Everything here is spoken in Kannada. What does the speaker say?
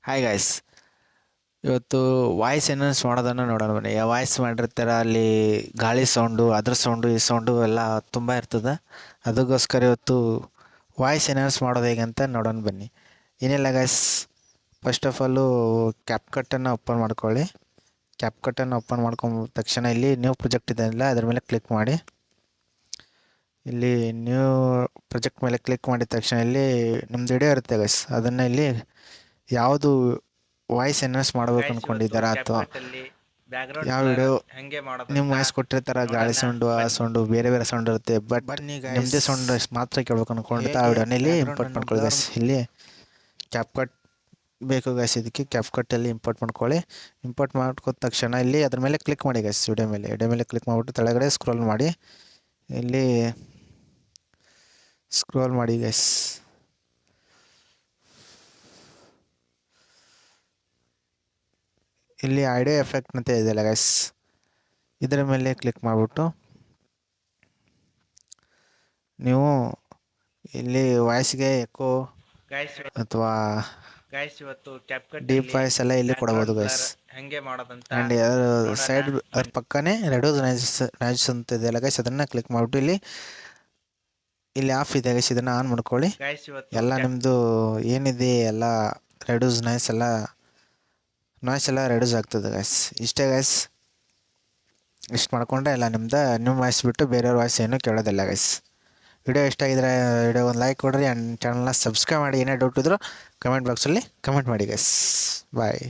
ಹಾಯ್ ಗಾಯ್ಸ್, ಇವತ್ತು ವಾಯ್ಸ್ ಎನ್ಹಾನ್ಸ್ ಮಾಡೋದನ್ನು ನೋಡೋಣ ಬನ್ನಿ. ವಾಯ್ಸ್ ಮಾಡಿರ್ತಾರೆ ಅಲ್ಲಿ ಗಾಳಿ ಸೌಂಡು, ಅದ್ರ ಸೌಂಡು, ಈ ಸೌಂಡು ಎಲ್ಲ ತುಂಬ ಇರ್ತದೆ. ಅದಕ್ಕೋಸ್ಕರ ಇವತ್ತು ವಾಯ್ಸ್ ಎನ್ಹಾನ್ಸ್ ಮಾಡೋದು ಹೇಗೆ ಅಂತ ನೋಡೋಣ ಬನ್ನಿ. ಏನಿಲ್ಲ ಗಾಯ್ಸ್, ಫಸ್ಟ್ ಆಫ್ ಆಲು ಕ್ಯಾಪ್ಕಟ್ಟನ್ನು ಓಪನ್ ಮಾಡ್ಕೊಳ್ಳಿ. ಕ್ಯಾಪ್ಕಟ್ಟನ್ನು ಓಪನ್ ಮಾಡ್ಕೊಂಡ ತಕ್ಷಣ ಇಲ್ಲಿ ನ್ಯೂ ಪ್ರಾಜೆಕ್ಟ್ ಇದೆ ಅಲ್ಲ, ಅದ್ರ ಮೇಲೆ ಕ್ಲಿಕ್ ಮಾಡಿ. ಇಲ್ಲಿ ನ್ಯೂ ಪ್ರಾಜೆಕ್ಟ್ ಮೇಲೆ ಕ್ಲಿಕ್ ಮಾಡಿದ ತಕ್ಷಣ ಇಲ್ಲಿ ನಿಮ್ಮದು ವಿಡಿಯೋ ಇರುತ್ತೆ ಗೈಸ್, ಅದನ್ನು ಇಲ್ಲಿ ಯಾವುದು ವಾಯ್ಸ್ ಎನ್ಹಾನ್ಸ್ ಮಾಡಬೇಕು ಅಂದ್ಕೊಂಡಿದ್ದಾರಾ ಅಥವಾ ಯಾವ ವಿಡಿಯೋ ನಿಮ್ಮ ವಾಯ್ಸ್ ಕೊಟ್ಟಿರ್ತಾರೆ, ಗಾಳಿ ಸೌಂಡು, ಆ ಸೌಂಡು, ಬೇರೆ ಬೇರೆ ಸೌಂಡ್ ಇರುತ್ತೆ. ಬಟ್ ನಿಮ್ಮದೇ ಸೌಂಡ್ ಮಾತ್ರ ಕೇಳ್ಬೇಕು ಅಂದ್ಕೊಂಡಿರ್ತಾ ಆ ವಿಡಿಯೋನಲ್ಲಿ ಇಂಪೋರ್ಟ್ ಮಾಡ್ಕೊಳ್ಳಿ ಗೈಸ್. ಇಲ್ಲಿ ಕ್ಯಾಪ್ಕಟ್ ಬೇಕು ಗೈಸ್, ಇದಕ್ಕೆ ಕ್ಯಾಪ್ಕಟ್ಟಲ್ಲಿ ಇಂಪೋರ್ಟ್ ಮಾಡ್ಕೊಳ್ಳಿ. ಇಂಪೋರ್ಟ್ ಮಾಡ್ಕೋದ ತಕ್ಷಣ ಇಲ್ಲಿ ಅದ್ರ ಮೇಲೆ ಕ್ಲಿಕ್ ಮಾಡಿ ಗೈಸ್. ವಿಡಿಯೋ ಮೇಲೆ ಕ್ಲಿಕ್ ಮಾಡಿಬಿಟ್ಟು ಕೆಳಗಡೆ ಸ್ಕ್ರೋಲ್ ಮಾಡಿ. ಇಲ್ಲಿ ಸ್ಕ್ರೋಲ್ ಮಾಡಿ ಗೈಸ್. ಇಲ್ಲಿ ಆಡಿಯೋ ಎಫೆಕ್ಟ್ ಅಂತ ಇದೆಯಲ್ಲ ಗೈಸ್, ಇದರ ಮೇಲೆ ಕ್ಲಿಕ್ ಮಾಡಿಬಿಟ್ಟು ನೀವು ಇಲ್ಲಿ ವಾಯ್ಸ್ಗೆ ಎಕೋ ಅಥವಾ ಡೀಪ್ ವಾಯ್ಸ್ ಎಲ್ಲ ಇಲ್ಲಿ ಕೊಡಬಹುದು ಗೈಸ್. ಆ್ಯಂಡ್ ಅದರ ಸೈಡ್ ಅದ್ರ ಪಕ್ಕನೇ ರೆಡ್ಯೂಸ್ ನಾಯ್ಸ್ ಅಂತ ಇದೆಯಲ್ಲ ಗೈಸ್, ಅದನ್ನು ಕ್ಲಿಕ್ ಮಾಡಿಬಿಟ್ಟು ಇಲ್ಲಿ ಆಫ್ ಇದೆ ಗೈಸ್, ಇದನ್ನು ಆನ್ ಮಾಡ್ಕೊಳ್ಳಿ. ಎಲ್ಲ ನಿಮ್ಮದು ಏನಿದೆ ಎಲ್ಲ ರೆಡ್ಯೂಸ್ ನಾಯ್ಸ್ ಎಲ್ಲ ರೆಡ್ಯೂಸ್ ಆಗ್ತದೆ ಗೈಸ್. ಇಷ್ಟೇ ಗೈಸ್, ಇಷ್ಟು ಮಾಡ್ಕೊಂಡ್ರೆ ಎಲ್ಲ ನಿಮ್ಮ ವಾಯ್ಸ್ ಬಿಟ್ಟು ಬೇರೆಯವ್ರ ವಾಯ್ಸ್ ಏನೂ ಕೇಳೋದಿಲ್ಲ ಗೈಸ್. ವಿಡಿಯೋ ಇಷ್ಟ ಆಗಿದ್ರೆ ವಿಡಿಯೋ ಒಂದು ಲೈಕ್ ಕೊಡ್ರಿ ಆ್ಯಂಡ್ ಚಾನಲ್ನ ಸಬ್ಸ್ಕ್ರೈಬ್ ಮಾಡಿ. ಏನೇ ಡೌಟ್ ಇದ್ದರೂ ಕಮೆಂಟ್ ಬಾಕ್ಸಲ್ಲಿ ಕಮೆಂಟ್ ಮಾಡಿ ಗೈಸ್. ಬಾಯ್.